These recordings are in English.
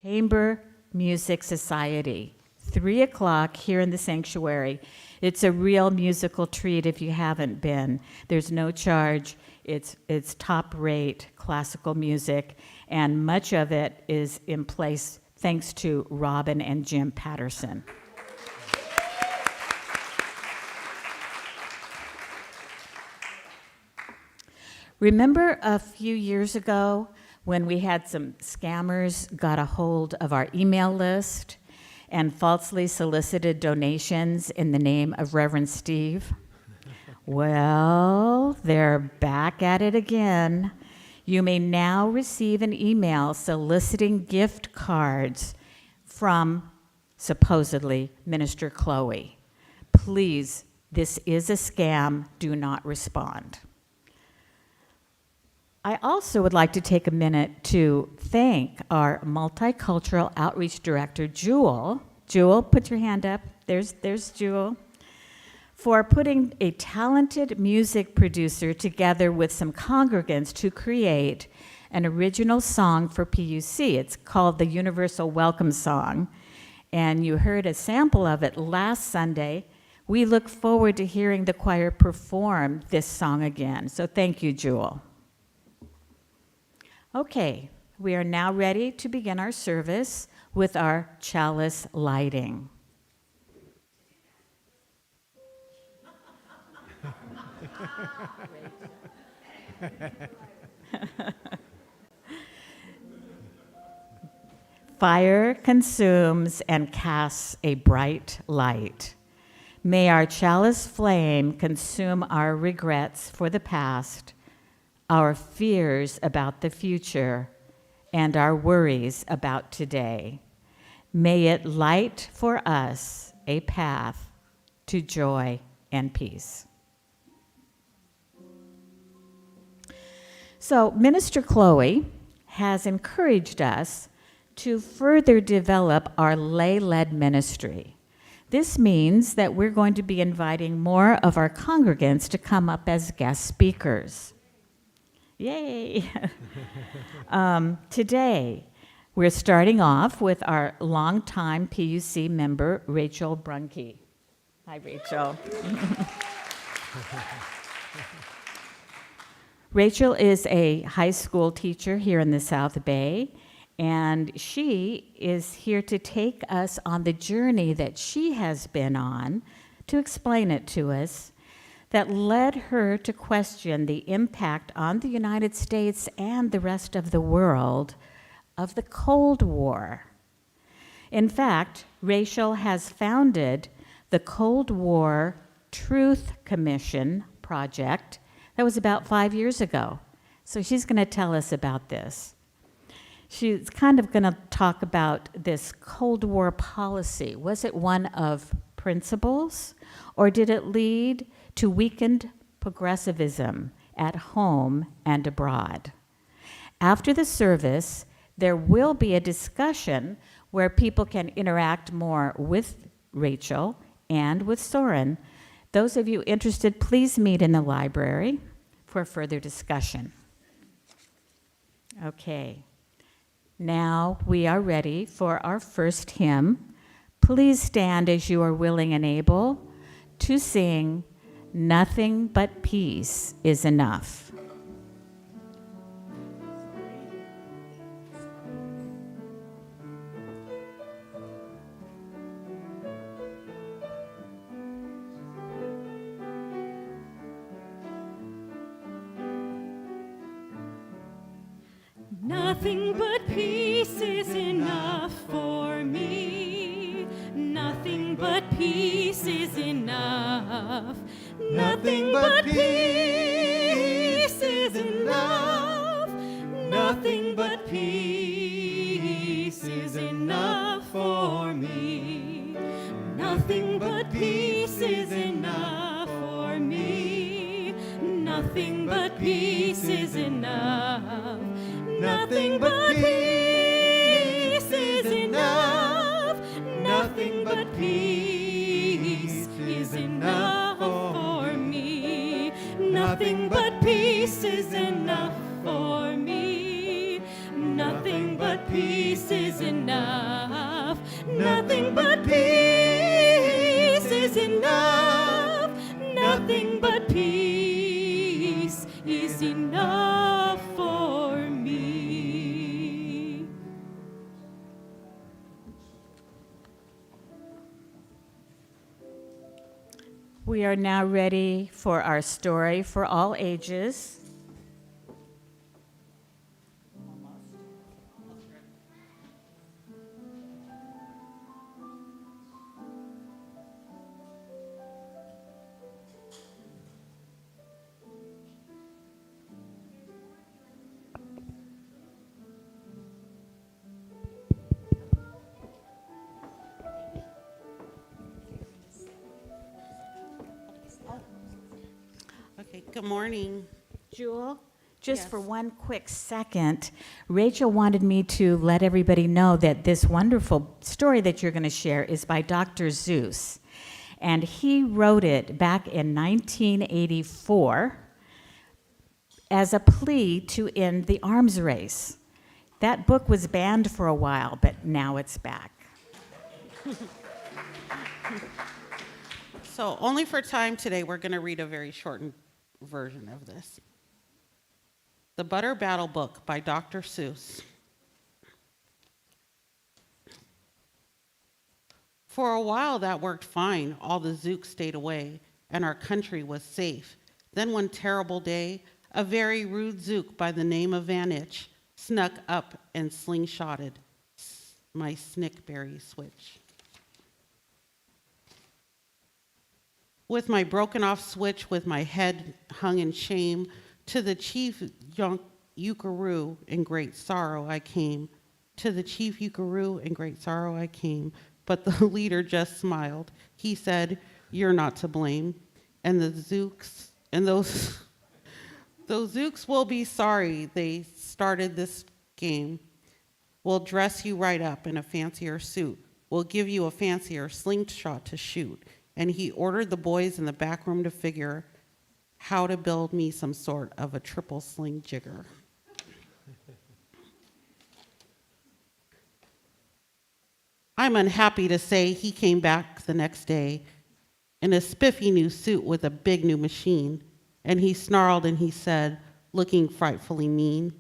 Chamber Music Society, 3 o'clock here in the sanctuary. It's a real musical treat if you haven't been. There's no charge. It's top-rate classical music, and much of it is in place thanks to Robin and Jim Patterson. Remember a few years ago when we had some scammers got a hold of our email list and falsely solicited donations in the name of Reverend Steve? Well, they're back at it again. You may now receive an email soliciting gift cards from, supposedly, Minister Chloe. Please, this is a scam. Do not respond. I also would like to take a minute to thank our Multicultural Outreach Director, Jewel. Jewel, put your hand up. There's Jewel. For putting a talented music producer together with some congregants to create an original song for PUC. It's called the Universal Welcome Song, and you heard a sample of it last Sunday. We look forward to hearing the choir perform this song again, so thank you, Jewel. Okay, we are now ready to begin our service with our chalice lighting. Fire consumes and casts a bright light. May our chalice flame consume our regrets for the past, our fears about the future, and our worries about today. May it light for us a path to joy and peace. So Minister Chloe has encouraged us to further develop our lay-led ministry. This means that we're going to be inviting more of our congregants to come up as guest speakers. Yay! Today, we're starting off with our longtime PUC member, Rachel Bruhnke. Hi, Rachel. Rachel is a high school teacher here in the South Bay, and she is here to take us on the journey that she has been on, to explain it to us, that led her to question the impact on the United States and the rest of the world of the Cold War. In fact, Rachel has founded the Cold War Truth Commission project. That was about 5 years ago. So she's going to tell us about this. She's kind of going to talk about this Cold War policy. Was it one of principles, or did it lead to weakened progressivism at home and abroad? After the service, there will be a discussion where people can interact more with Rachel and with Soren. Those of you interested, please meet in the library for further discussion. Okay, now we are ready for our first hymn. Please stand as you are willing and able to sing "Nothing But Peace Is Enough." Nothing but peace is enough for me. Nothing but peace is enough. Nothing but peace is enough. Nothing but peace is enough for me. Nothing but peace is enough for me. Nothing but peace is enough. Nothing but peace is enough. Nothing but peace is enough for me. Nothing but peace is enough for me. Nothing but peace is enough. nothing but peace is enough for me. We are now ready for our story for all ages. Okay, good morning. Jewel, just Yes. for one quick second, Rachel wanted me to let everybody know that this wonderful story that you're going to share is by Dr. Seuss. And he wrote it back in 1984 as a plea to end the arms race. That book was banned for a while, but now it's back. So only for time today, we're going to read a very shortened version of this. The Butter Battle Book by Dr. Seuss. For a while that worked fine. All the Zooks stayed away, and our country was safe. Then one terrible day, a very rude Zook by the name of Van Itch snuck up and slingshotted my snickberry switch. With my broken off switch, with my head hung in shame, to the chief Yukaroo in great sorrow I came. To the chief Yukaroo in great sorrow I came. But the leader just smiled. He said, "You're not to blame." And the Zooks, and those Zooks will be sorry they started this game. We'll dress you right up in a fancier suit. We'll give you a fancier slingshot to shoot. And he ordered the boys in the back room to figure how to build me some sort of a triple sling jigger. I'm unhappy to say he came back the next day in a spiffy new suit with a big new machine. And he snarled and he said, looking frightfully mean,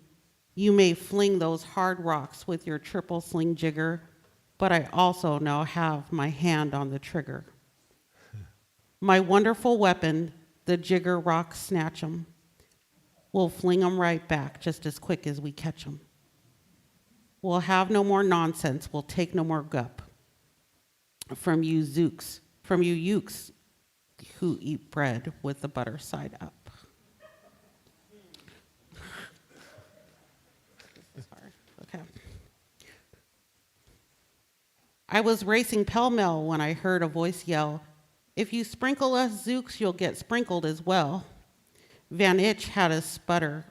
"You may fling those hard rocks with your triple sling jigger, but I also now have my hand on the trigger. My wonderful weapon, the jigger rock snatch 'em. We'll fling 'em right back just as quick as we catch 'em. We'll have no more nonsense, we'll take no more gup from you Zooks, from you Ukes who eat bread with the butter side up." This is hard. Okay. I was racing pell-mell when I heard a voice yell, "If you sprinkle us Zooks, you'll get sprinkled as well." Van Itch had a sputter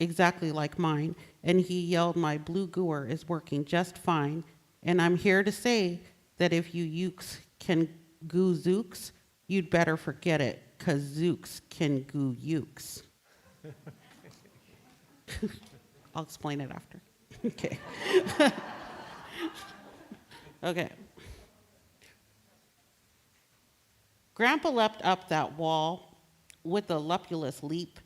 exactly like mine, and he yelled, "My blue gooer is working just fine, and I'm here to say that if you Ukes can goo Zooks, you'd better forget it, 'cause Zooks can goo Ukes." I'll explain it after. Okay. Okay. Grandpa leapt up that wall with a lupulous leap,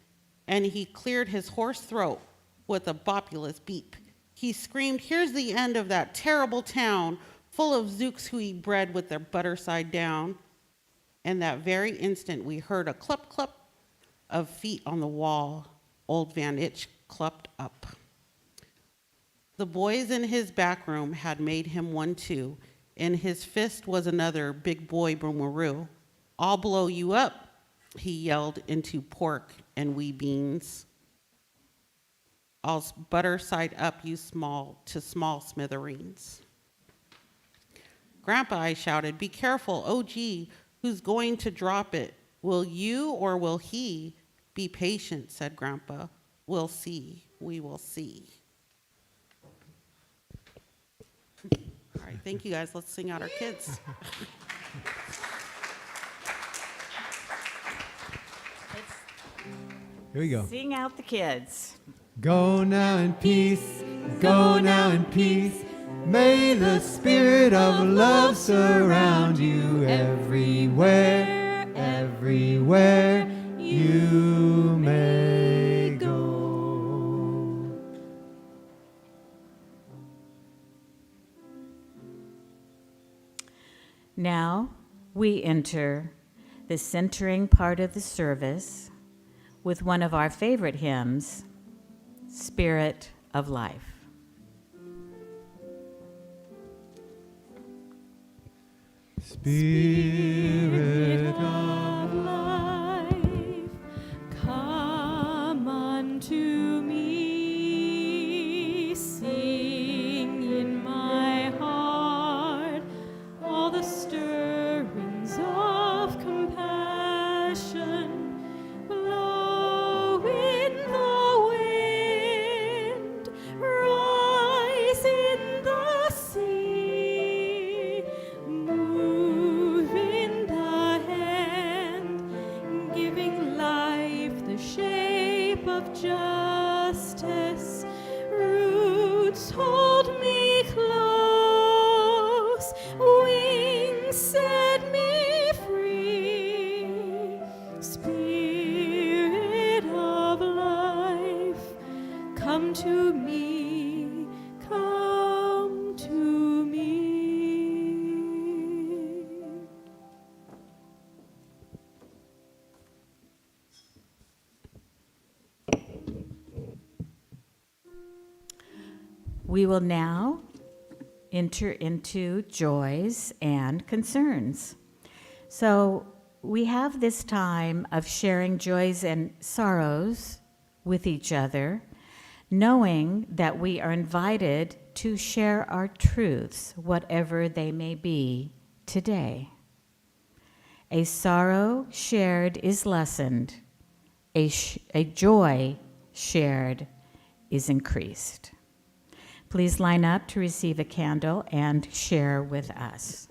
and he cleared his hoarse throat with a bopulous beep. He screamed, "Here's the end of that terrible town, full of Zooks who eat bread with their butter side down." And that very instant we heard a clup clup of feet on the wall. Old Van Itch clupped up. The boys in his back room had made him one too. In his fist was another big boy boomeroo. "I'll blow you up," he yelled into pork and wee beans. "I'll butter side up you small smithereens." "Grandpa," I shouted, "be careful, oh gee, who's going to drop it? Will you or will he?" "Be patient," said Grandpa. "We'll see, we will see." All right, thank you guys. Let's sing out our kids. Here we go. Sing out the kids. Go now in peace, go now in peace. May the spirit of love surround you everywhere, everywhere. everywhere you may go. Now we enter the centering part of the service with one of our favorite hymns, Spirit of Life. Spirit of of life, come unto me, sing in my heart all the stirrings of compassion. Blow in the wind, rise in the sea, move in the hand, giving life the shape of justice. Roots hold me close, wings set me free. Spirit of life, come to me, come to me. We will now enter into joys and concerns. So we have this time of sharing joys and sorrows with each other, knowing that we are invited to share our truths, whatever they may be, today. A sorrow shared is lessened. A joy shared is increased. Please line up to receive a candle and share with us.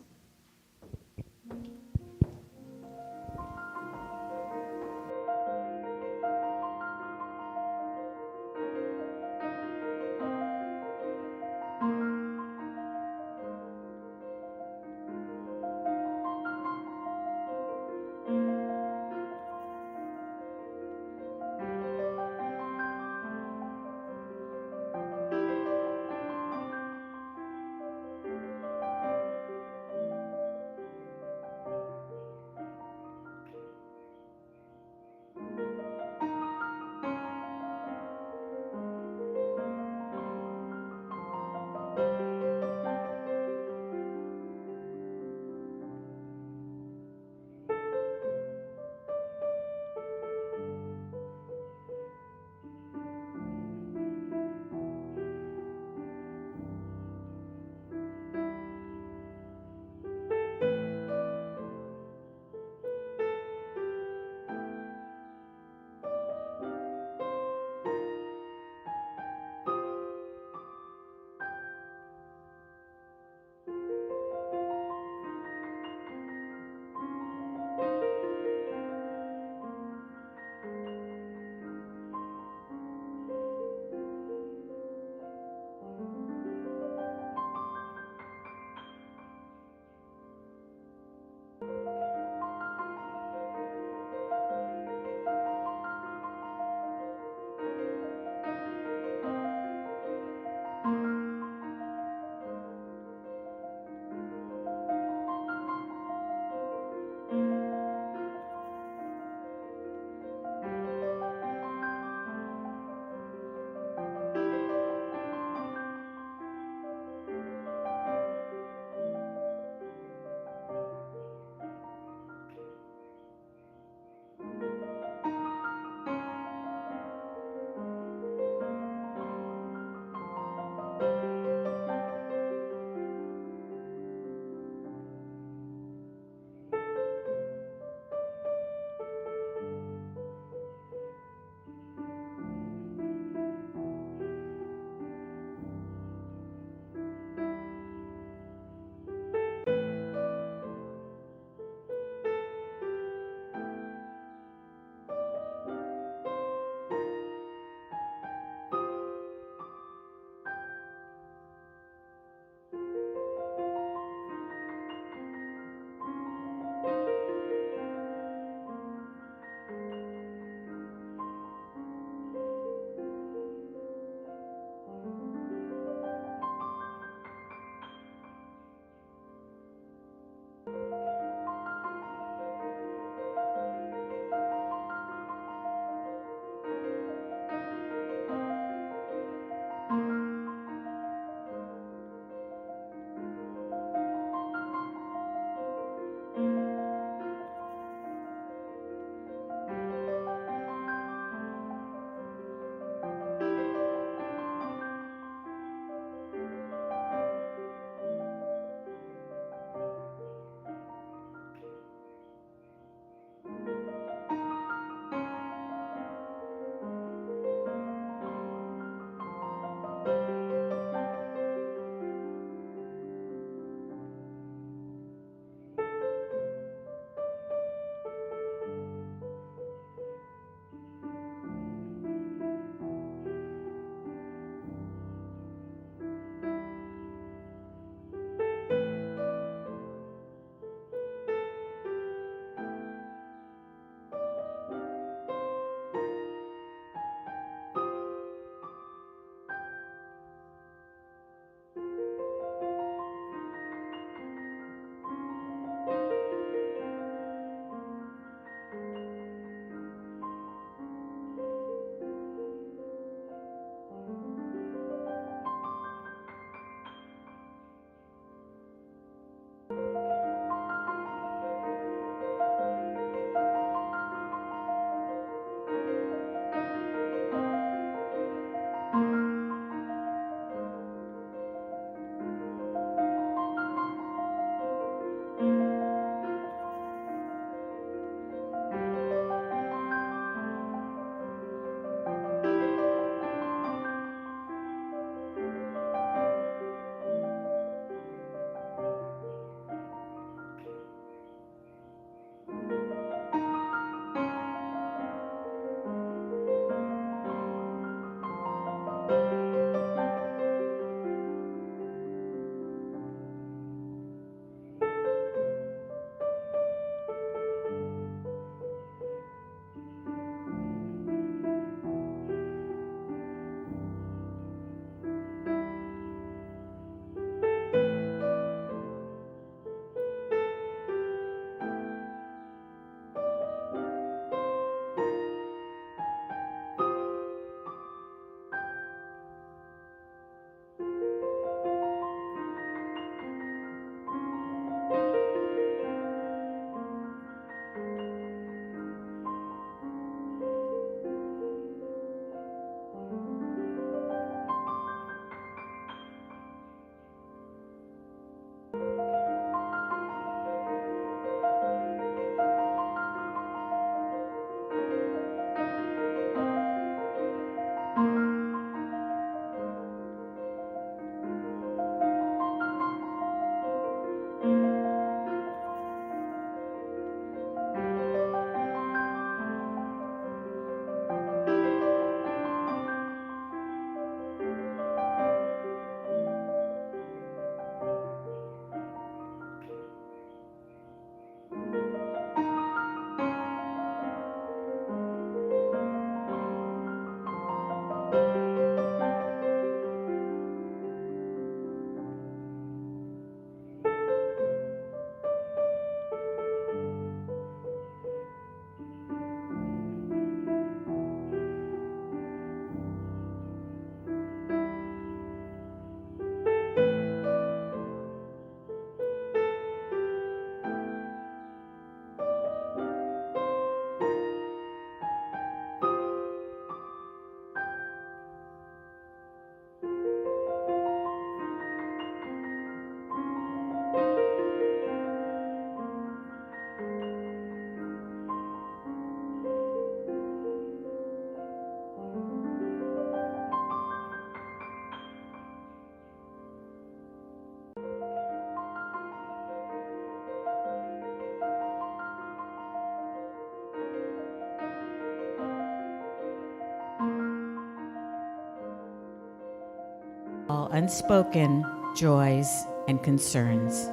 all unspoken joys and concerns.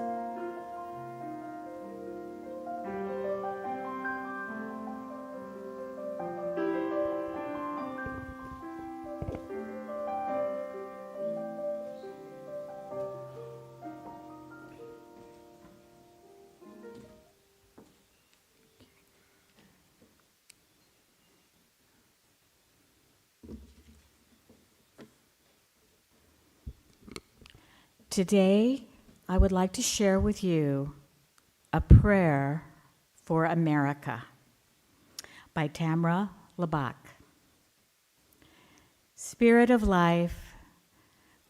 Today, I would like to share with you a prayer for America by Tamara Labak. Spirit of life,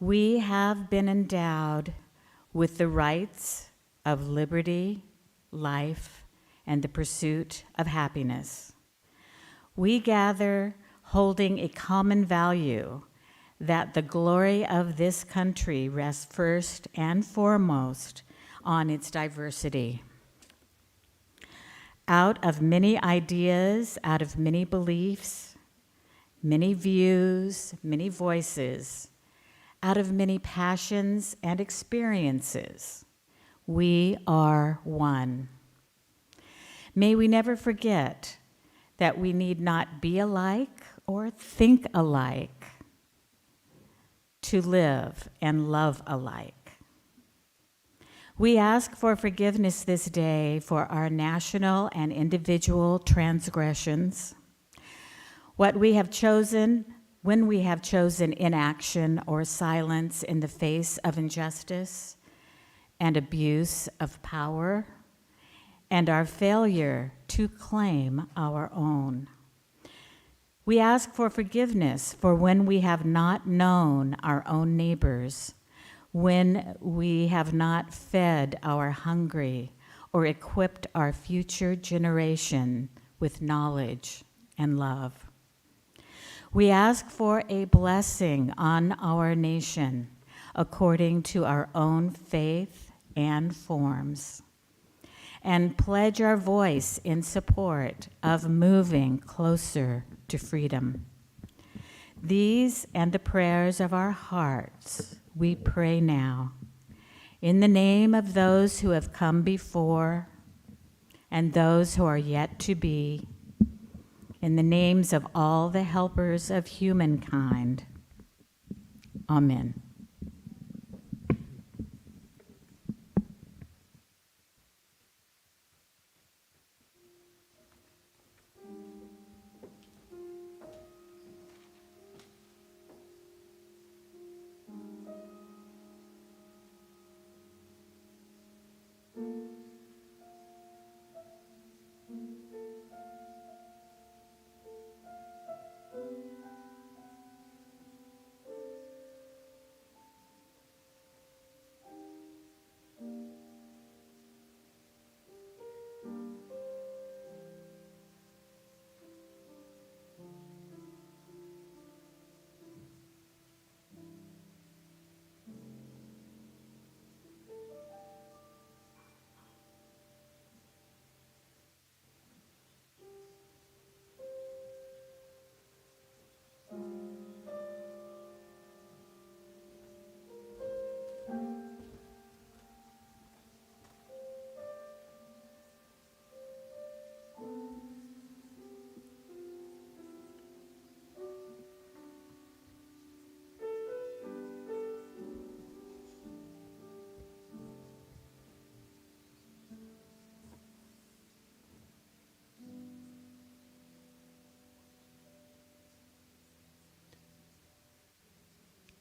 we have been endowed with the rights of liberty, life, and the pursuit of happiness. We gather holding a common value that the glory of this country rests first and foremost on its diversity. Out of many ideas, out of many beliefs, many views, many voices, out of many passions and experiences, we are one. May we never forget that we need not be alike or think alike to live and love alike. We ask for forgiveness this day for our national and individual transgressions, what we have chosen, when we have chosen inaction or silence in the face of injustice and abuse of power, and our failure to claim our own. We ask for forgiveness for when we have not known our own neighbors, when we have not fed our hungry or equipped our future generation with knowledge and love. We ask for a blessing on our nation according to our own faith and forms, and pledge our voice in support of moving closer to freedom. These and the prayers of our hearts we pray now, in the name of those who have come before and those who are yet to be, in the names of all the helpers of humankind. Amen.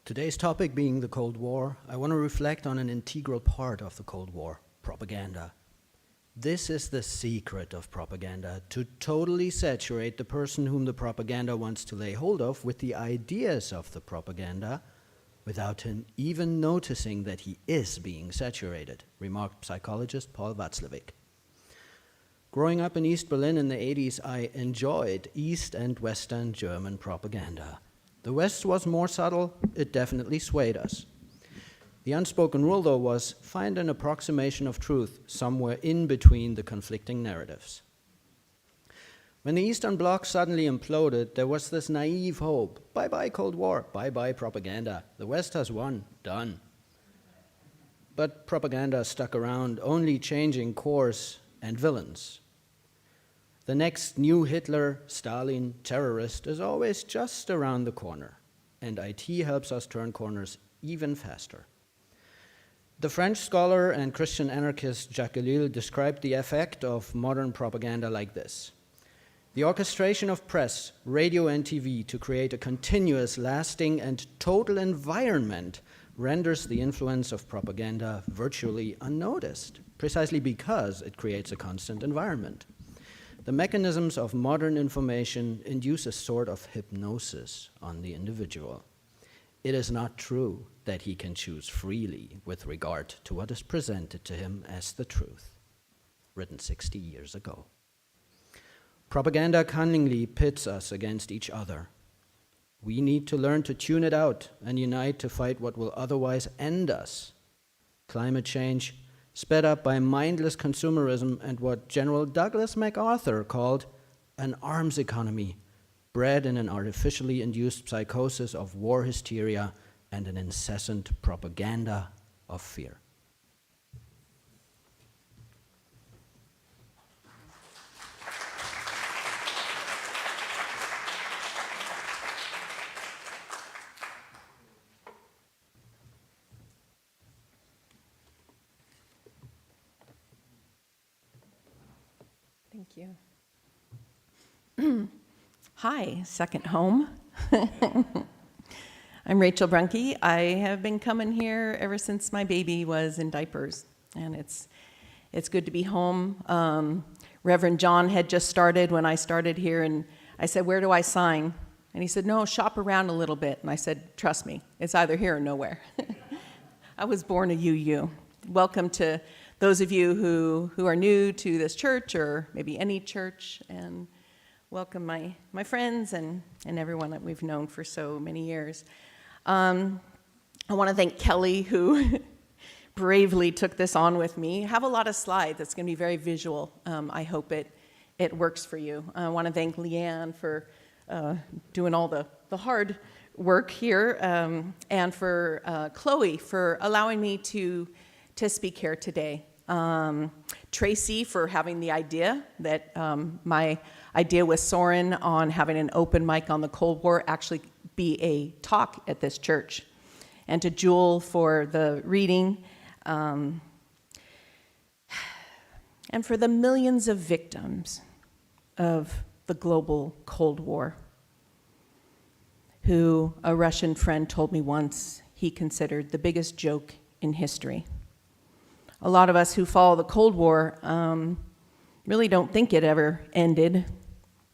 Today's topic being the Cold War, I want to reflect on an integral part of the Cold War, propaganda. This is the secret of propaganda, to totally saturate the person whom the propaganda wants to lay hold of with the ideas of the propaganda without him even noticing that he is being saturated, remarked psychologist Paul Watzlawick. Growing up in East Berlin in the 80s, I enjoyed East and Western German propaganda. The West was more subtle, it definitely swayed us. The unspoken rule, though, was find an approximation of truth somewhere in between the conflicting narratives. When the Eastern Bloc suddenly imploded, there was this naive hope. Bye-bye Cold War, bye-bye propaganda. The West has won, done. But propaganda stuck around, only changing course and villains. The next new Hitler, Stalin, terrorist is always just around the corner, and IT helps us turn corners even faster. The French scholar and Christian anarchist Jacques Ellul described the effect of modern propaganda like this: the orchestration of press, radio, and TV to create a continuous, lasting, and total environment renders the influence of propaganda virtually unnoticed, precisely because it creates a constant environment. The mechanisms of modern information induce a sort of hypnosis on the individual. It is not true that he can choose freely with regard to what is presented to him as the truth. Written 60 years ago. Propaganda cunningly pits us against each other. We need to learn to tune it out and unite to fight what will otherwise end us. Climate change, sped up by mindless consumerism and what General Douglas MacArthur called an arms economy, bred in an artificially induced psychosis of war hysteria and an incessant propaganda of fear. Thank you. Hi, second home. I'm Rachel Bruhnke. I have been coming here ever since my baby was in diapers, and it's good to be home. Reverend John had just started when I started here, and I said, "Where do I sign?" And he said, "No, shop around a little bit." And I said, "Trust me, it's either here or nowhere." I was born a UU. Welcome to those of you who are new to this church, or maybe any church, and welcome my friends and everyone that we've known for so many years. I want to thank Kelly, who bravely took this on with me. I have a lot of slides. It's going to be very visual. I hope it works for you. I want to thank Leanne for doing all the hard work here, and for Chloe for allowing me to speak here today. Tracy for having the idea that my idea with Soren on having an open mic on the Cold War actually be a talk at this church. And to Jewel for the reading. And for the millions of victims of the global Cold War, who a Russian friend told me once he considered the biggest joke in history. A lot of us who follow the Cold War really don't think it ever ended,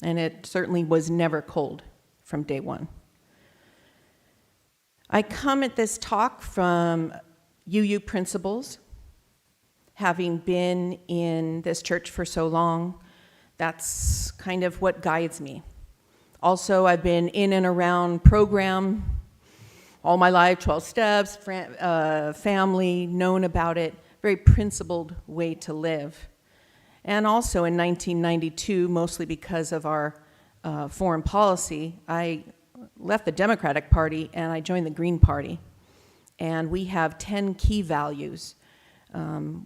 and it certainly was never cold from day one. I come at this talk from UU principles. Having been in this church for so long, that's kind of what guides me. Also, I've been in and around program all my life, 12 steps, family, known about it. Very principled way to live. And also in 1992, mostly because of our foreign policy, I left the Democratic Party and I joined the Green Party. And we have 10 key values,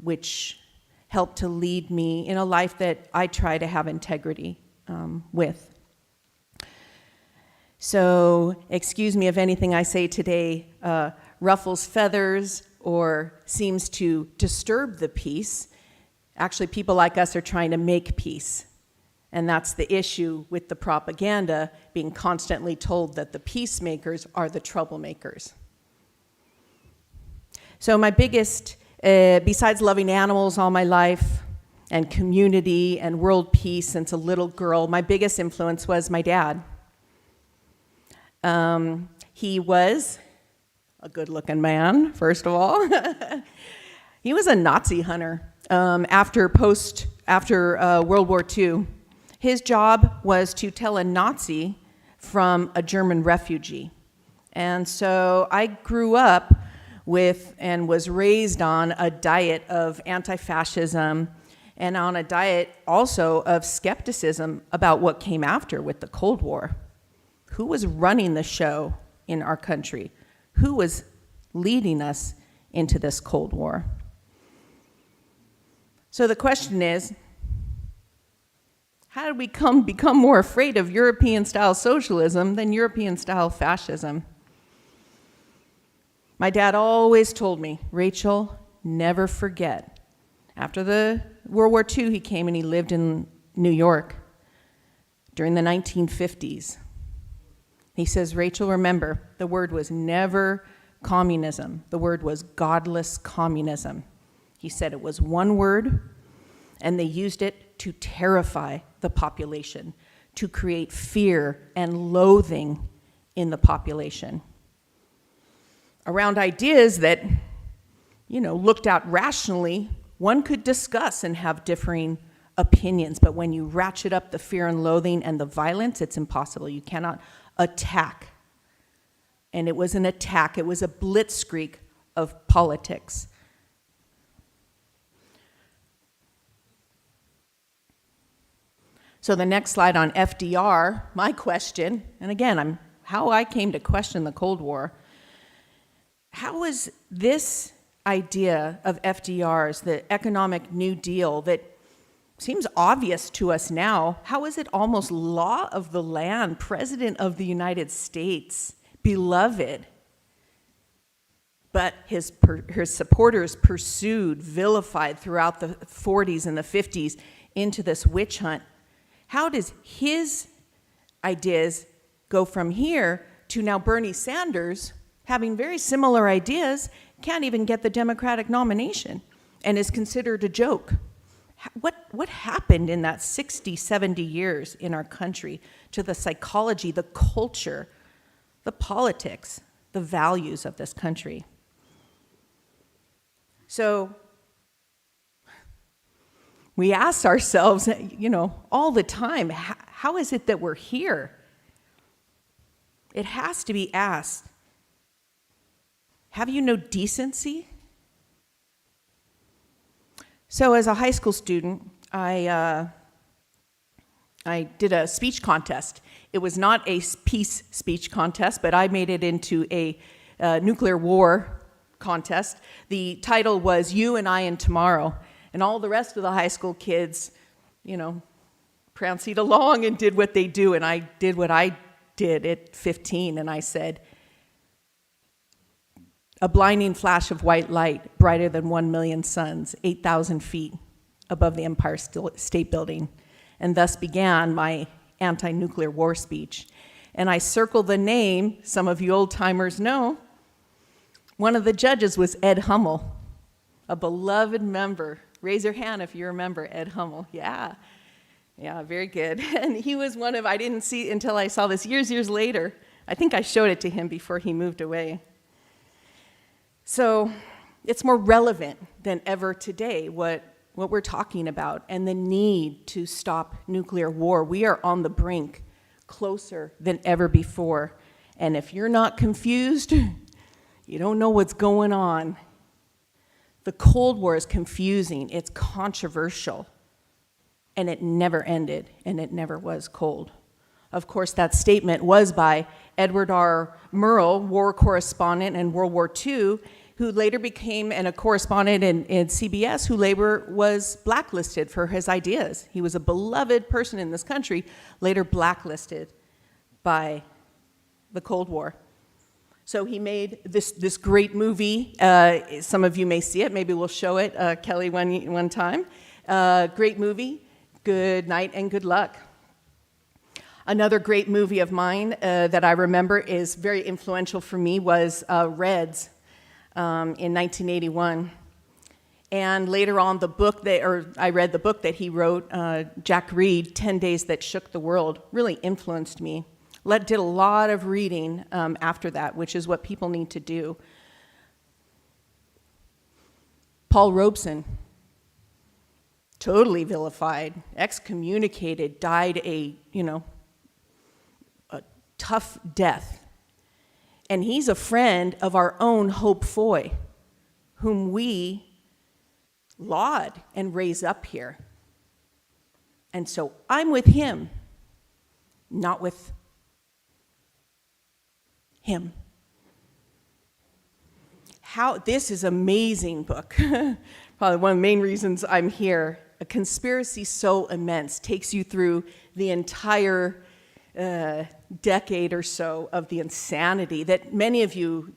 which help to lead me in a life that I try to have integrity with. So excuse me if anything I say today ruffles feathers or seems to disturb the peace. Actually, people like us are trying to make peace. And that's the issue with the propaganda, being constantly told that the peacemakers are the troublemakers. So my biggest, besides loving animals all my life, and community and world peace since a little girl, my biggest influence was my dad. He was a good-looking man, first of all. He was a Nazi hunter after World War II. His job was to tell a Nazi from a German refugee. And so I grew up with and was raised on a diet of anti-fascism and on a diet also of skepticism about what came after with the Cold War. Who was running the show in our country? Who was leading us into this Cold War? So the question is, how did we become more afraid of European-style socialism than European-style fascism? My dad always told me, Rachel, never forget. After the World War II, he came and he lived in New York during the 1950s. He says, Rachel, remember, the word was never communism. The word was godless communism. He said it was one word, and they used it to terrify the population, to create fear and loathing in the population around ideas that, looked out rationally. One could discuss and have differing opinions, but when you ratchet up the fear and loathing and the violence, it's impossible. You cannot attack. And it was an attack. It was a blitzkrieg of politics. So the next slide on FDR, my question, and again, how I came to question the Cold War. How was this idea of FDR's, the economic New Deal, that seems obvious to us now, how is it almost law of the land, President of the United States, beloved, but his supporters pursued, vilified throughout the 40s and the 50s into this witch hunt? How does his ideas go from here to now Bernie Sanders, having very similar ideas, can't even get the Democratic nomination and is considered a joke? What happened in that 60, 70 years in our country to the psychology, the culture, the politics, the values of this country? So we ask ourselves, all the time, how is it that we're here? It has to be asked. Have you no decency? So as a high school student, I did a speech contest. It was not a peace speech contest, but I made it into a nuclear war contest. The title was You and I and Tomorrow. And all the rest of the high school kids, pranced along and did what they do. And I did what I did at 15, and I said, a blinding flash of white light, brighter than 1 million suns, 8,000 feet above the Empire State Building. And thus began my anti-nuclear war speech. And I circled the name, some of you old-timers know. One of the judges was Ed Hummel, a beloved member. Raise your hand if you remember Ed Hummel. Yeah, very good. And he was one of, I didn't see until I saw this years later. I think I showed it to him before he moved away. So it's more relevant than ever today what we're talking about and the need to stop nuclear war. We are on the brink, closer than ever before. And if you're not confused, you don't know what's going on. The Cold War is confusing, it's controversial, and it never ended, and it never was cold. Of course, that statement was by Edward R. Murrow, war correspondent in World War II, who later became a correspondent in CBS, who later was blacklisted for his ideas. He was a beloved person in this country, later blacklisted by the Cold War. So he made this great movie. Some of you may see it. Maybe we'll show it, Kelly, one time. Great movie, Good Night and Good Luck. Another great movie of mine that I remember is very influential for me was Reds in 1981. And later on, I read the book that he wrote, Jack Reed, 10 Days That Shook the World, really influenced me. Did a lot of reading after that, which is what people need to do. Paul Robeson, totally vilified, excommunicated, died a tough death. And he's a friend of our own Hope Foy, whom we laud and raise up here. And so I'm with him, not with him. This is an amazing book. Probably one of the main reasons I'm here. A conspiracy so immense takes you through the entire decade or so of the insanity that many of you,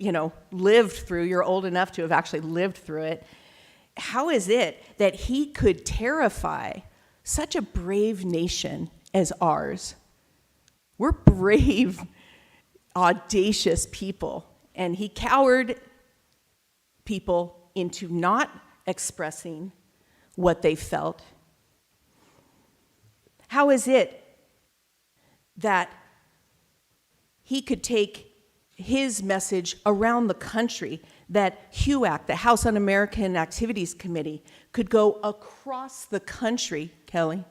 lived through. You're old enough to have actually lived through it. How is it that he could terrify such a brave nation as ours? We're brave, audacious people, and he cowered people into not expressing what they felt. How is it that he could take his message around the country, that HUAC, the House Un-American Activities Committee, could go across the country, Kelly,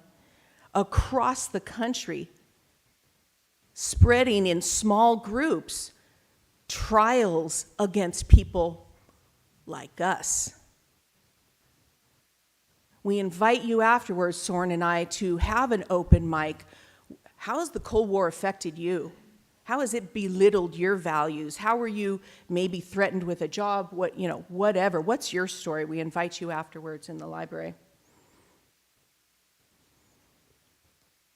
across the country, spreading in small groups trials against people like us. We invite you afterwards, Soren and I, to have an open mic. How has the Cold War affected you? How has it belittled your values? How were you maybe threatened with a job? Whatever. What's your story? We invite you afterwards in the library.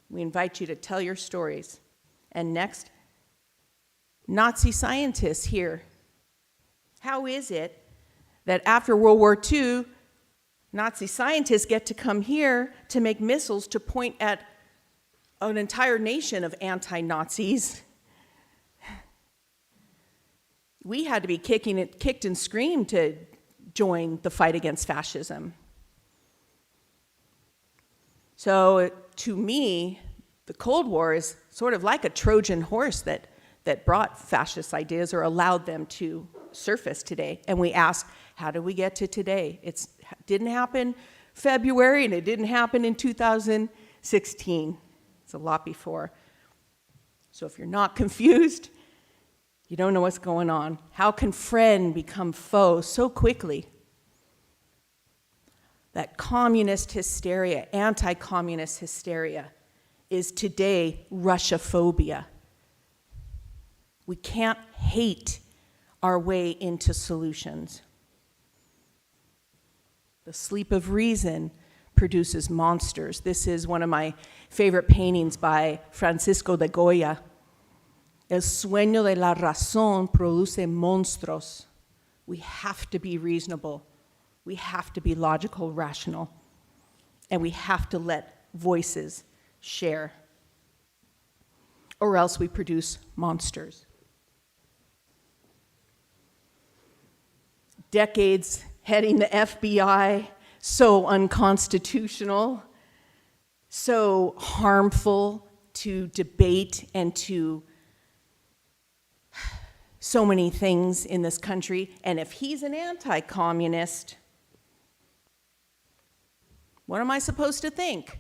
We invite you to tell your stories. And next, Nazi scientists here. How is it that after World War II, Nazi scientists get to come here to make missiles to point at an entire nation of anti-Nazis? We had to be kicked and screamed to join the fight against fascism. So to me, the Cold War is sort of like a Trojan horse that brought fascist ideas or allowed them to surface today. And we ask, how did we get to today? It didn't happen February, and it didn't happen in 2016. It's a lot before. So if you're not confused, you don't know what's going on. How can friend become foe so quickly? That communist hysteria, anti-communist hysteria, is today Russophobia. We can't hate our way into solutions. The sleep of reason produces monsters. This is one of my favorite paintings by Francisco de Goya. El sueño de la razón produce monstruos. We have to be reasonable. We have to be logical, rational. And we have to let voices share. Or else we produce monsters. Decades heading the FBI, so unconstitutional, so harmful to debate and to so many things in this country. And if he's an anti-communist, what am I supposed to think?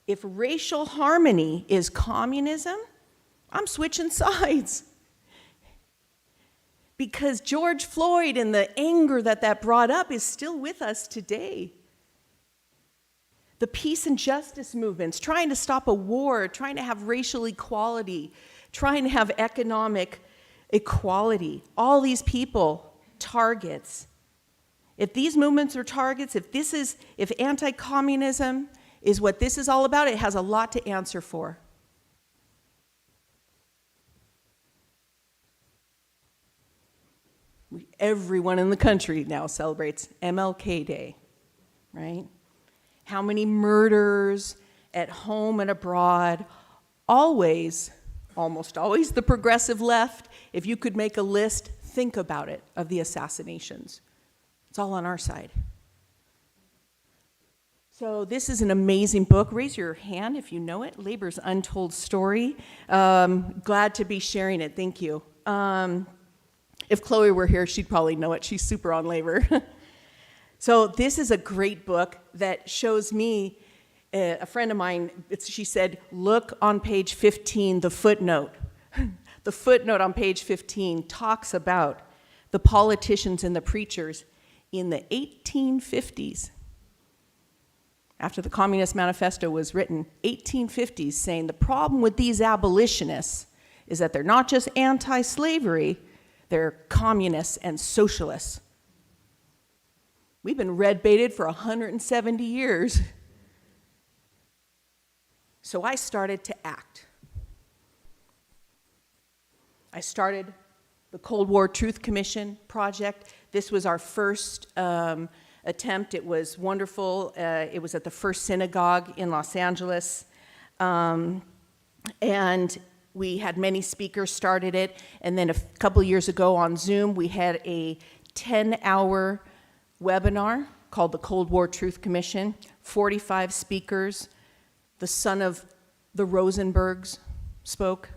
If racial harmony is communism, I'm switching sides. Because George Floyd and the anger that brought up is still with us today. The peace and justice movements, trying to stop a war, trying to have racial equality, trying to have economic equality. All these people, targets. If these movements are targets, if anti-communism is what this is all about, it has a lot to answer for. Everyone in the country now celebrates MLK Day, right? How many murders at home and abroad? Always, almost always, the progressive left. If you could make a list, think about it, of the assassinations. It's all on our side. So this is an amazing book. Raise your hand if you know it. Labor's Untold Story. Glad to be sharing it. Thank you. If Chloe were here, she'd probably know it. She's super on labor. So this is a great book that shows me, a friend of mine, she said, look on page 15, the footnote. The footnote on page 15 talks about the politicians and the preachers in the 1850s, after the Communist Manifesto was written, 1850s, saying the problem with these abolitionists is that they're not just anti-slavery, they're communists and socialists. We've been red-baited for 170 years. So I started to act. I started the Cold War Truth Commission project. This was our first attempt. It was wonderful. It was at the First Synagogue in Los Angeles. And we had many speakers started it. And then a couple years ago on Zoom, we had a 10-hour webinar called the Cold War Truth Commission, 45 speakers. The son of the Rosenbergs spoke.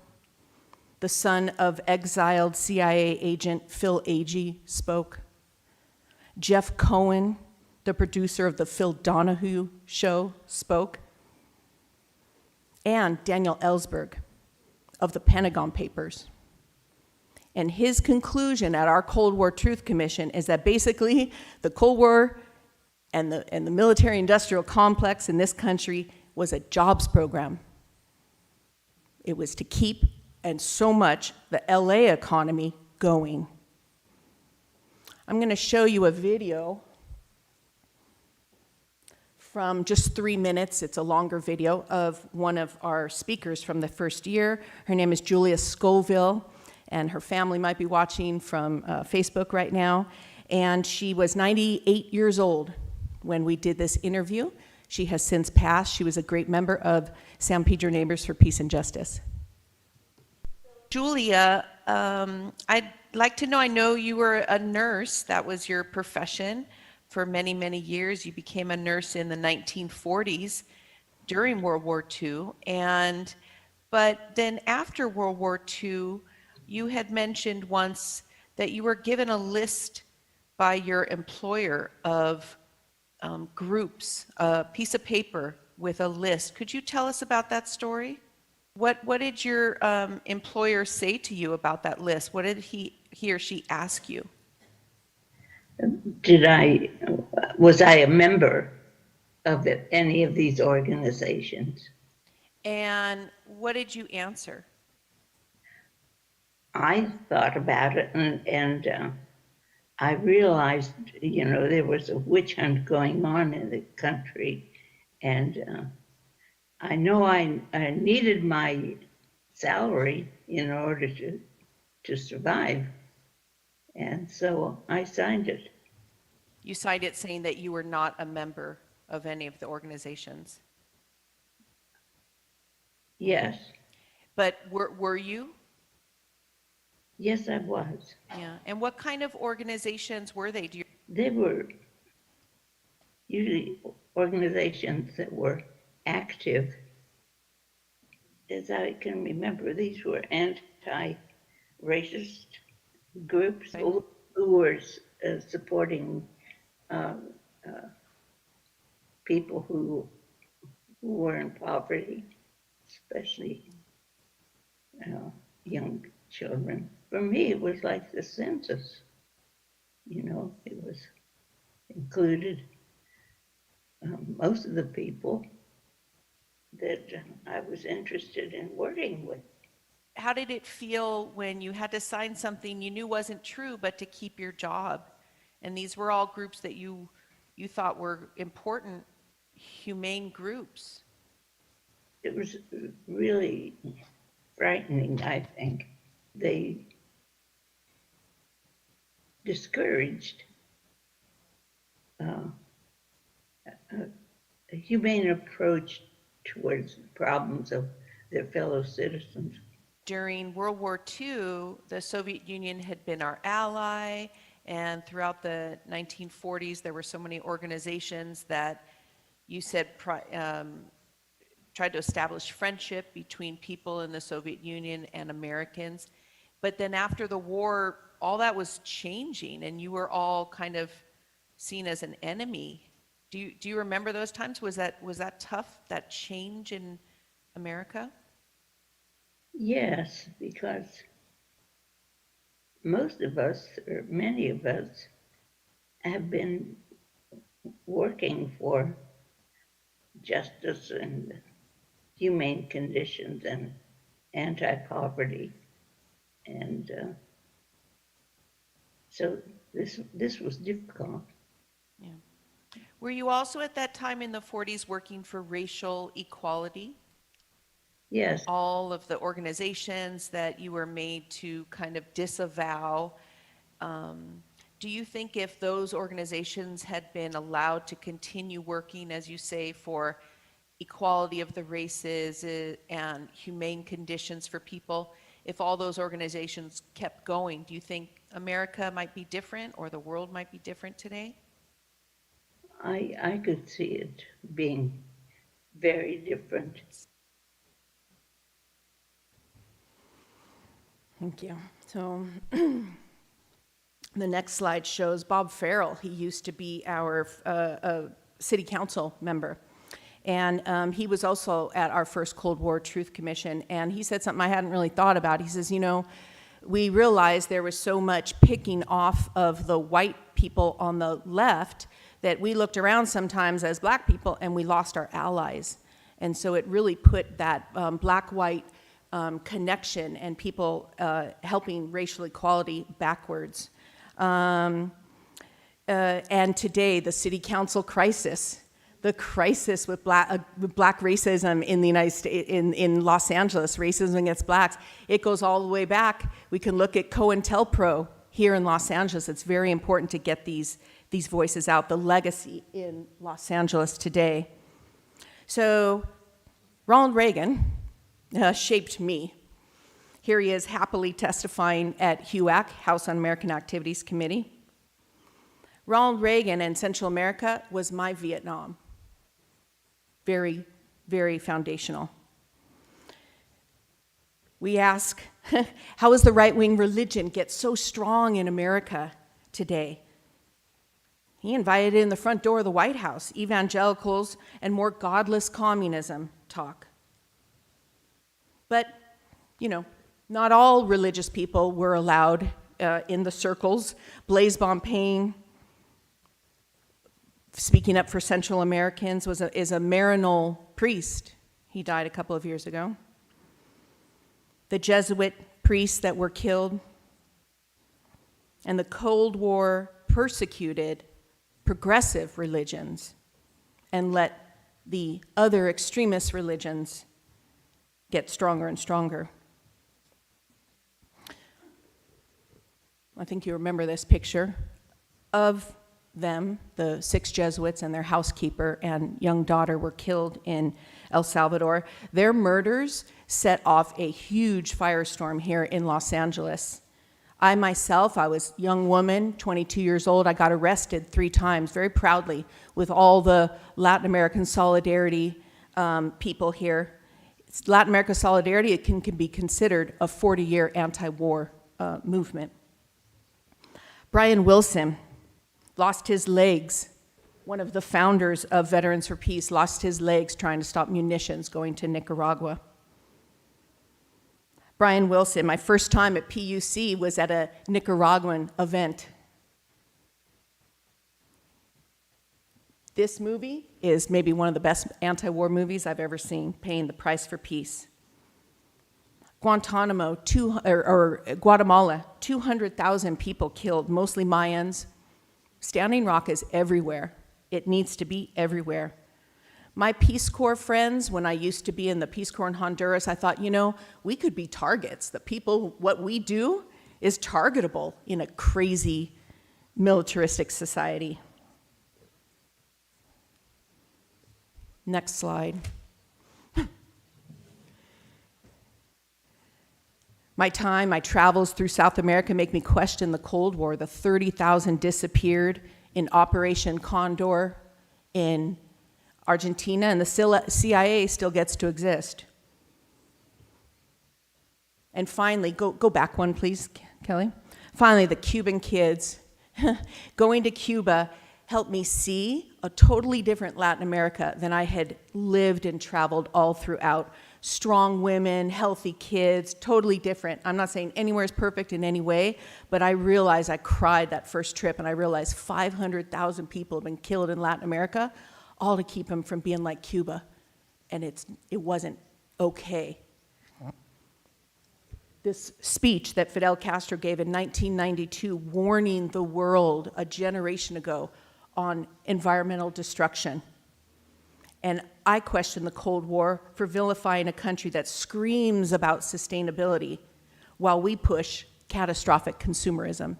The son of exiled CIA agent Phil Agee spoke. Jeff Cohen, the producer of the Phil Donahue Show, spoke. And Daniel Ellsberg of the Pentagon Papers. And his conclusion at our Cold War Truth Commission is that basically the Cold War and the military-industrial complex in this country was a jobs program. It was to keep, and so much, the LA economy going. I'm going to show you a video from just 3 minutes. It's a longer video of one of our speakers from the first year. Her name is Julia Scoville, and her family might be watching from Facebook right now. And she was 98 years old when we did this interview. She has since passed. She was a great member of San Pedro Neighbors for Peace and Justice. Julia, I'd like to know, I know you were a nurse, that was your profession for many, many years. You became a nurse in the 1940s during World War II, but then after World War II, you had mentioned once that you were given a list by your employer of groups, a piece of paper with a list. Could you tell us about that story? What did your employer say to you about that list? What did he or she ask you? Was I a member of any of these organizations? And what did you answer? I thought about it, and I realized, there was a witch hunt going on in the country, and I know I needed my salary in order to survive, and so I signed it. You signed it saying that you were not a member of any of the organizations. Yes. But were you? Yes, I was. Yeah. And what kind of organizations were they? They were usually organizations that were active. As I can remember, these were anti-racist groups who were supporting people who were in poverty, especially young children. For me, it was like the census. It was included most of the people that I was interested in working with. How did it feel when you had to sign something you knew wasn't true, but to keep your job? And these were all groups that you thought were important, humane groups. It was really frightening, I think. They discouraged a humane approach towards the problems of their fellow citizens. During World War II, the Soviet Union had been our ally, and throughout the 1940s, there were so many organizations that you said tried to establish friendship between people in the Soviet Union and Americans. But then after the war, all that was changing, and you were all kind of seen as an enemy. Do you remember those times? Was that tough, that change in America? Yes, because most of us, or many of us, have been working for justice and humane conditions and anti-poverty. And so this was difficult. Yeah. Were you also at that time in the 40s working for racial equality? Yes, All of the organizations that you were made to kind of disavow. Do you think if those organizations had been allowed to continue working, as you say, for equality of the races and humane conditions for people, if all those organizations kept going, do you think America might be different or the world might be different today? I could see it being very different. Thank you. So the next slide shows Bob Farrell. He used to be our city council member. And he was also at our first Cold War Truth Commission. And he said something I hadn't really thought about. He says, you know, we realized there was so much picking off of the white people on the left that we looked around sometimes as black people and we lost our allies. And so it really put that black-white connection and people helping racial equality backwards. And today, the city council crisis, the crisis with black racism in the United States, in Los Angeles, racism against blacks, it goes all the way back. We can look at COINTELPRO here in Los Angeles. It's very important to get these voices out, the legacy in Los Angeles today. So Ronald Reagan shaped me. Here he is happily testifying at HUAC, House Un-American Activities Committee. Ronald Reagan in Central America was my Vietnam. Very, very foundational. We ask, how does the right-wing religion get so strong in America today? He invited in the front door of the White House, evangelicals and more godless communism talk. But, you know, not all religious people were allowed in the circles. Blaise Bonpane, speaking up for Central Americans, is a Maryknoll priest. He died a couple of years ago. The Jesuit priests that were killed, and the Cold War persecuted progressive religions and let the other extremist religions get stronger and stronger. I think you remember this picture of them. The 6 Jesuits and their housekeeper and young daughter were killed in El Salvador. Their murders set off a huge firestorm here in Los Angeles. I myself, I was a young woman, 22 years old. I got arrested 3 times, very proudly, with all the Latin American Solidarity people here. Latin America Solidarity, it can be considered a 40-year anti-war movement. Brian Wilson lost his legs. One of the founders of Veterans for Peace lost his legs trying to stop munitions going to Nicaragua. Brian Wilson, my first time at PUC was at a Nicaraguan event. This movie is maybe one of the best anti-war movies I've ever seen, Paying the Price for Peace. Guatemala, 200,000 people killed, mostly Mayans. Standing Rock is everywhere. It needs to be everywhere. My Peace Corps friends, when I used to be in the Peace Corps in Honduras, I thought, you know, we could be targets. The people, what we do is targetable in a crazy militaristic society. Next slide. My travels through South America make me question the Cold War. The 30,000 disappeared in Operation Condor in Argentina, and the CIA still gets to exist. And finally, go back one, please, Kelly. Finally, the Cuban kids. Going to Cuba helped me see a totally different Latin America than I had lived and traveled all throughout strong women, healthy kids, totally different. I'm not saying anywhere is perfect in any way, but I realized I cried that first trip, and I realized 500,000 people have been killed in Latin America, all to keep them from being like Cuba, and it wasn't okay. This speech that Fidel Castro gave in 1992, warning the world a generation ago on environmental destruction. And I question the Cold War for vilifying a country that screams about sustainability while we push catastrophic consumerism.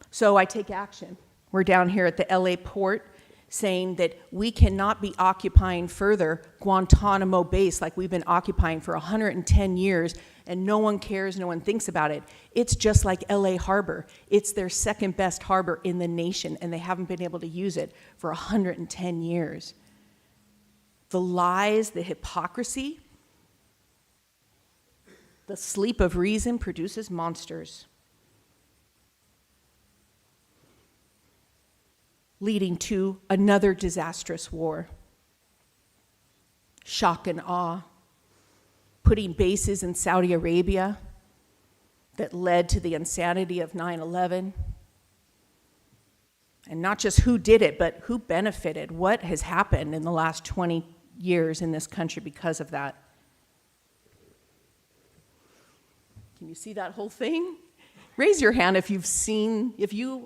So I take action. We're down here at the LA port saying that we cannot be occupying further Guantanamo base like we've been occupying for 110 years, and no one cares, no one thinks about it. It's just like LA Harbor. It's their second best harbor in the nation, and they haven't been able to use it for 110 years. The lies, the hypocrisy, the sleep of reason produces monsters, leading to another disastrous war. Shock and awe, putting bases in Saudi Arabia that led to the insanity of 9/11. And not just who did it, but who benefited. What has happened in the last 20 years in this country because of that? Can you see that whole thing? Raise your hand if you've seen,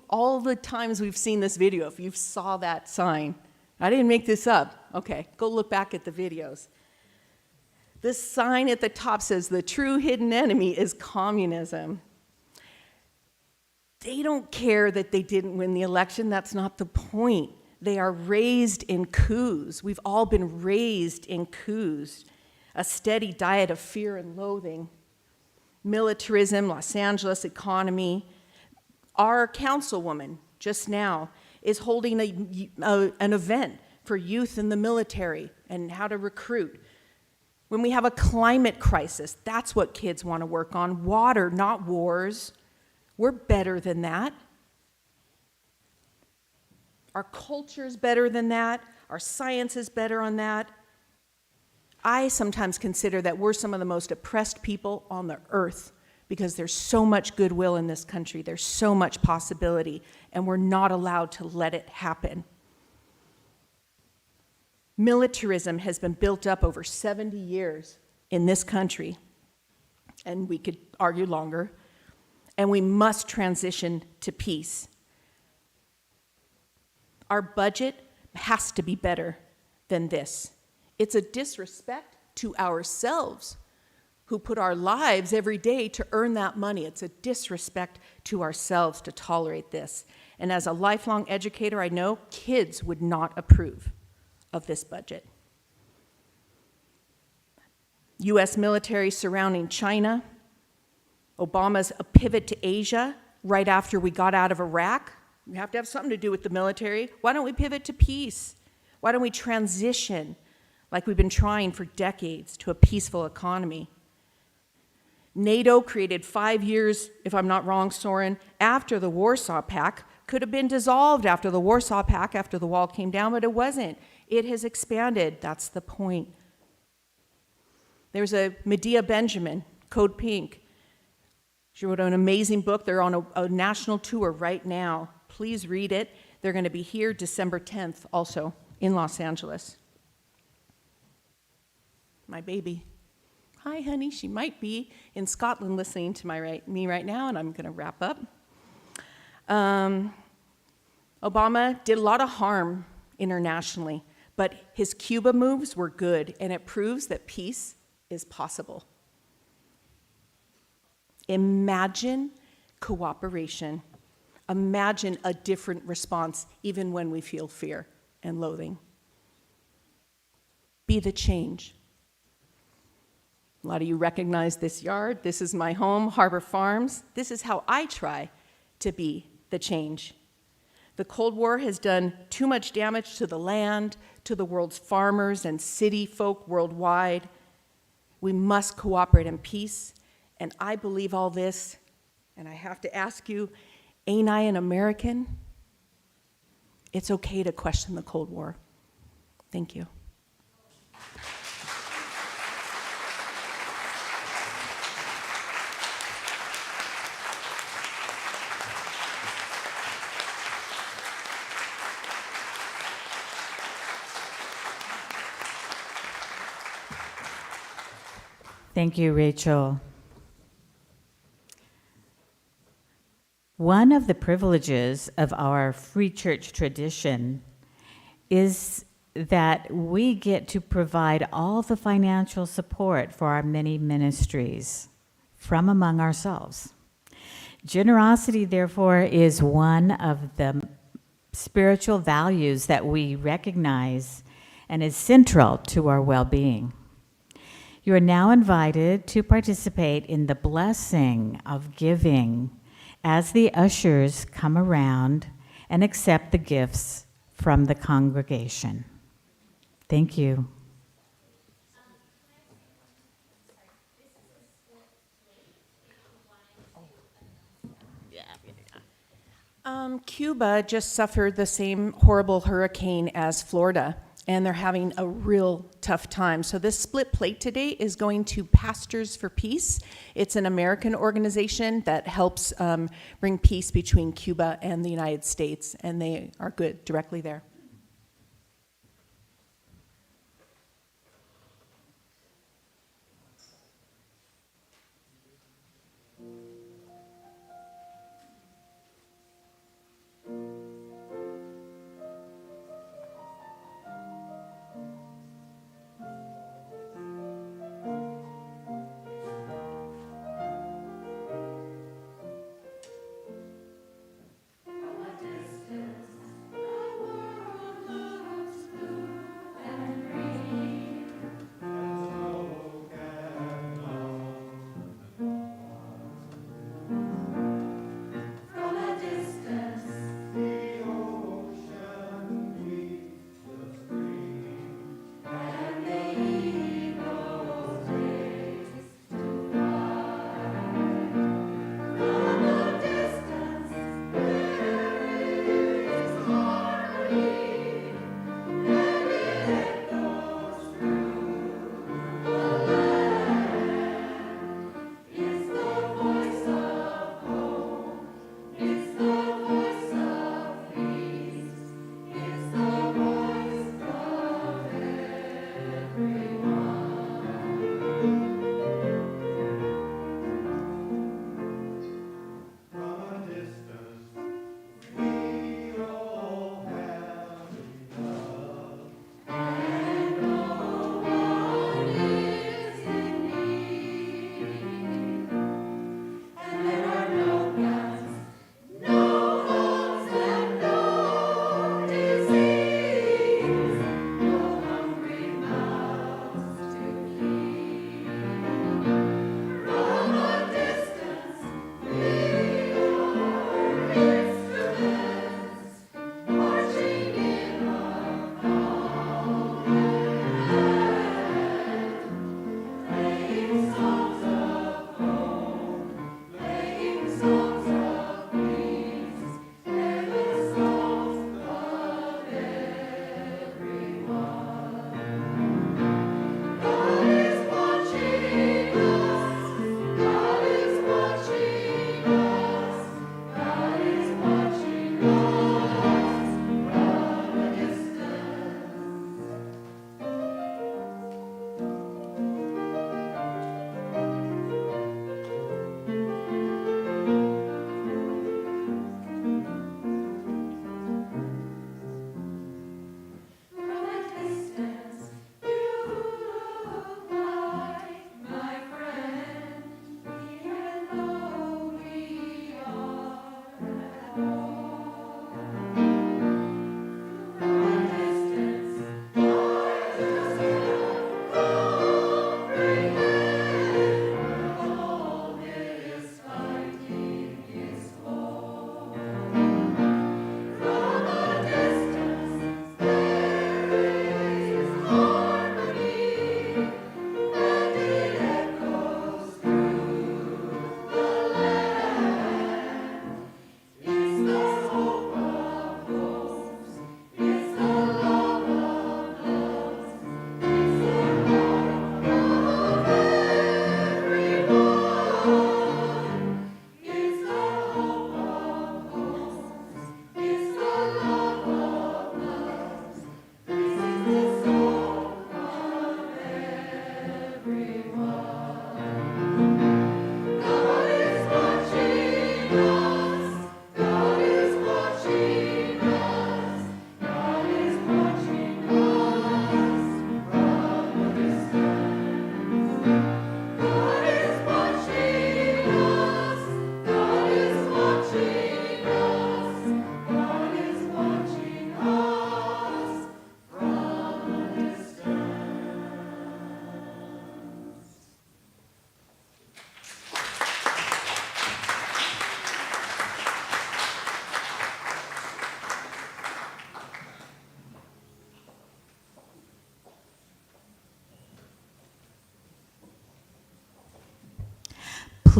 all the times we've seen this video, if you saw that sign. I didn't make this up. Okay, go look back at the videos. This sign at the top says, the true hidden enemy is communism. They don't care that they didn't win the election. That's not the point. They are raised in coups. We've all been raised in coups. A steady diet of fear and loathing. Militarism, Los Angeles economy. Our councilwoman just now is holding an event for youth in the military and how to recruit. When we have a climate crisis, that's what kids want to work on. Water, not wars. We're better than that. Our culture is better than that. Our science is better on that. I sometimes consider that we're some of the most oppressed people on the earth because there's so much goodwill in this country. There's so much possibility, and we're not allowed to let it happen. Militarism has been built up over 70 years in this country, and we could argue longer, and we must transition to peace. Our budget has to be better than this. It's a disrespect to ourselves who put our lives every day to earn that money. It's a disrespect to ourselves to tolerate this. And as a lifelong educator, I know kids would not approve of this budget. US military surrounding China, Obama's pivot to Asia right after we got out of Iraq. We have to have something to do with the military. Why don't we pivot to peace? Why don't we transition, like we've been trying for decades, to a peaceful economy? NATO, created 5 years, if I'm not wrong, Soren, after the Warsaw Pact, could have been dissolved after the Warsaw Pact, after the wall came down, but it wasn't. It has expanded. That's the point. There's a Medea Benjamin, Code Pink. She wrote an amazing book. They're on a national tour right now. Please read it. They're going to be here December 10th also in Los Angeles. My baby. Hi, honey. She might be in Scotland listening to me right now, and I'm going to wrap up. Obama did a lot of harm internationally, but his Cuba moves were good, and it proves that peace is possible. Imagine cooperation. Imagine a different response, even when we feel fear and loathing. Be the change. A lot of you recognize this yard. This is my home, Harbor Farms. This is how I try to be the change. The Cold War has done too much damage to the land, to the world's farmers and city folk worldwide. We must cooperate in peace, and I believe all this, and I have to ask you, ain't I an American? It's okay to question the Cold War. Thank you. Thank you, Rachel. One of the privileges of our free church tradition is that we get to provide all the financial support for our many ministries from among ourselves. Generosity, therefore, is one of the spiritual values that we recognize and is central to our well-being. You are now invited to participate in the blessing of giving as the ushers come around and accept the gifts from the congregation. Thank you. Cuba just suffered the same horrible hurricane as Florida, and they're having a real tough time. So this split plate today is going to Pastors for Peace. It's an American organization that helps bring peace between Cuba and the United States, and they are good directly there.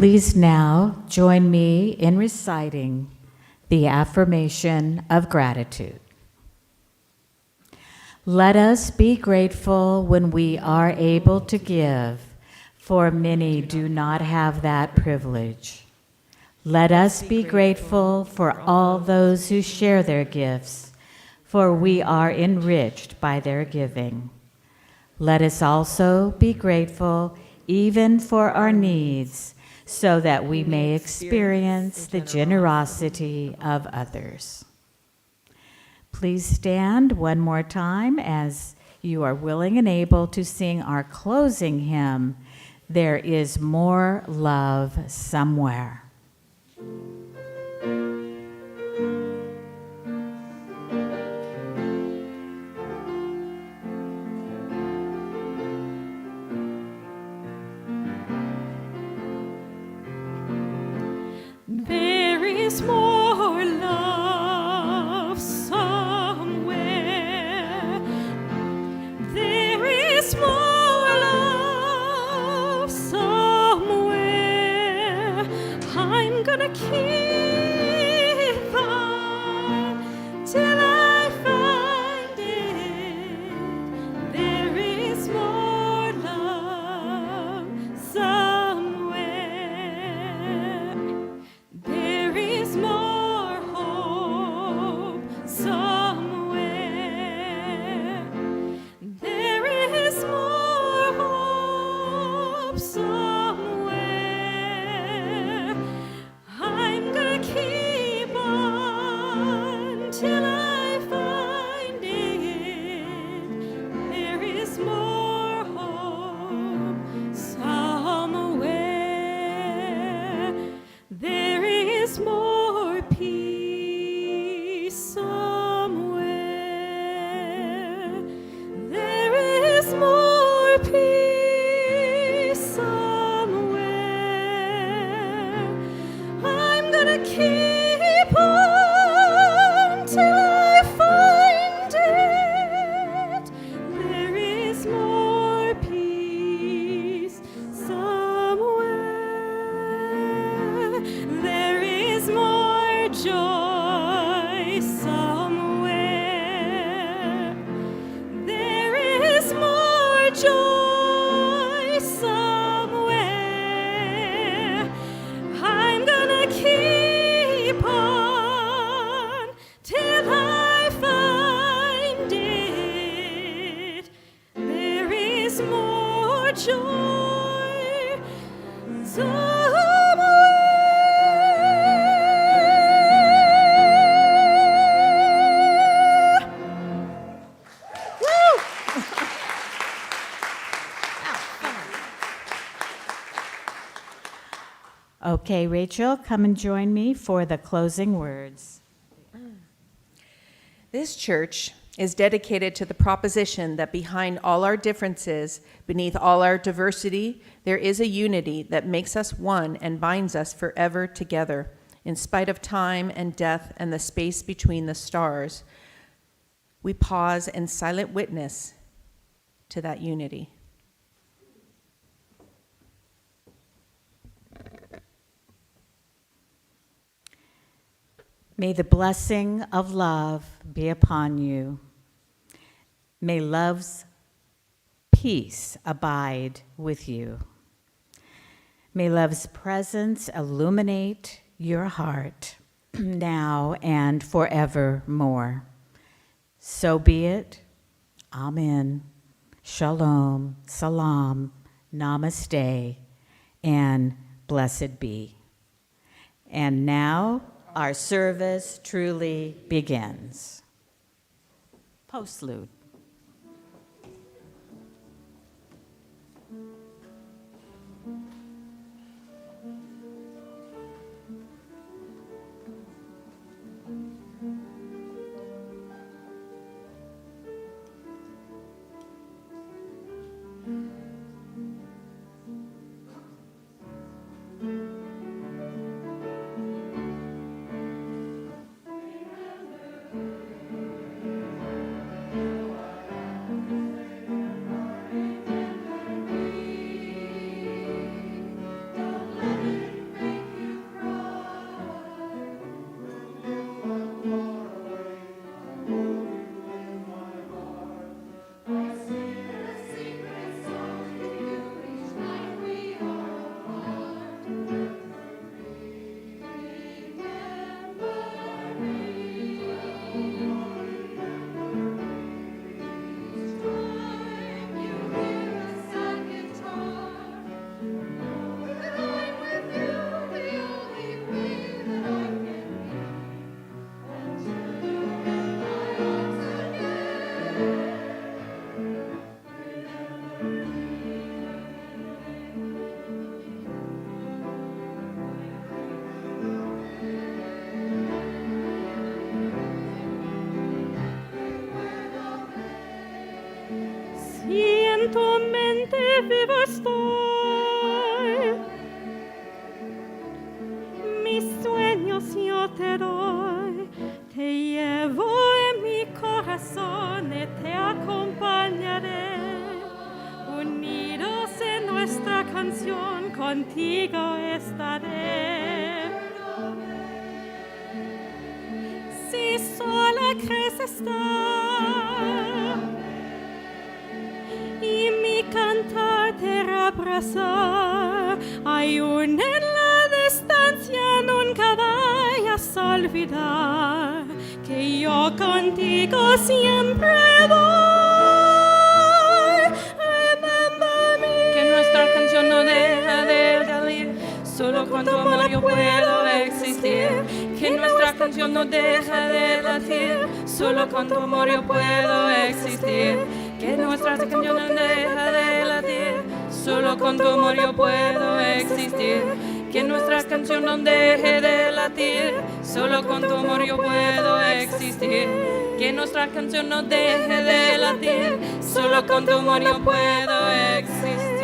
Please now join me in reciting the affirmation of gratitude. Let us be grateful when we are able to give, for many do not have that privilege. Let us be grateful for all those who share their gifts, for we are enriched by their giving. Let us also be grateful even for our needs, so that we may experience the generosity of others. Please stand one more time as you are willing and able to sing our closing hymn, There Is More Love Somewhere. There is more love somewhere. There is more love somewhere. I'm gonna keep on till I find it. There is more love somewhere. There is more hope somewhere. There is more hope somewhere. I'm gonna keep on till I find it. There is more hope somewhere. There is more peace somewhere. There is more peace somewhere. I'm gonna keep on till I find it. There is more peace somewhere. There is more joy somewhere. There is more joy somewhere. I'm gonna keep on till I find it. There is more joy somewhere. Okay, Rachel, come and join me for the closing words. This church is dedicated to the proposition that behind all our differences, beneath all our diversity, there is a unity that makes us one and binds us forever together, in spite of time and death and the space between the stars. We pause in silent witness to that unity. May the blessing of love be upon you. May love's peace abide with you. May love's presence illuminate your heart now and forevermore. So be it. Amen. Shalom, salam, namaste, and blessed be. And now, our service truly begins. Postlude. vivo estoy. Mis sueños yo te doy, te llevo en mi corazón y te acompañaré. Unidos en nuestra canción, contigo estaré. Si sola crees estar y mi cantar te abrazar, aún en la distancia nunca vayas a olvidar que yo contigo siempre voy. Remember me. Que nuestra canción no deja de salir, solo con tu amor yo puedo existir. Que nuestra canción no deja de latir, solo con tu amor yo puedo existir. Que nuestra canción no deja de latir, solo con tu amor yo puedo existir. Que nuestra canción no deje de latir, solo con tu amor yo puedo existir. Que nuestra canción no deje de latir, solo con tu amor yo puedo existir.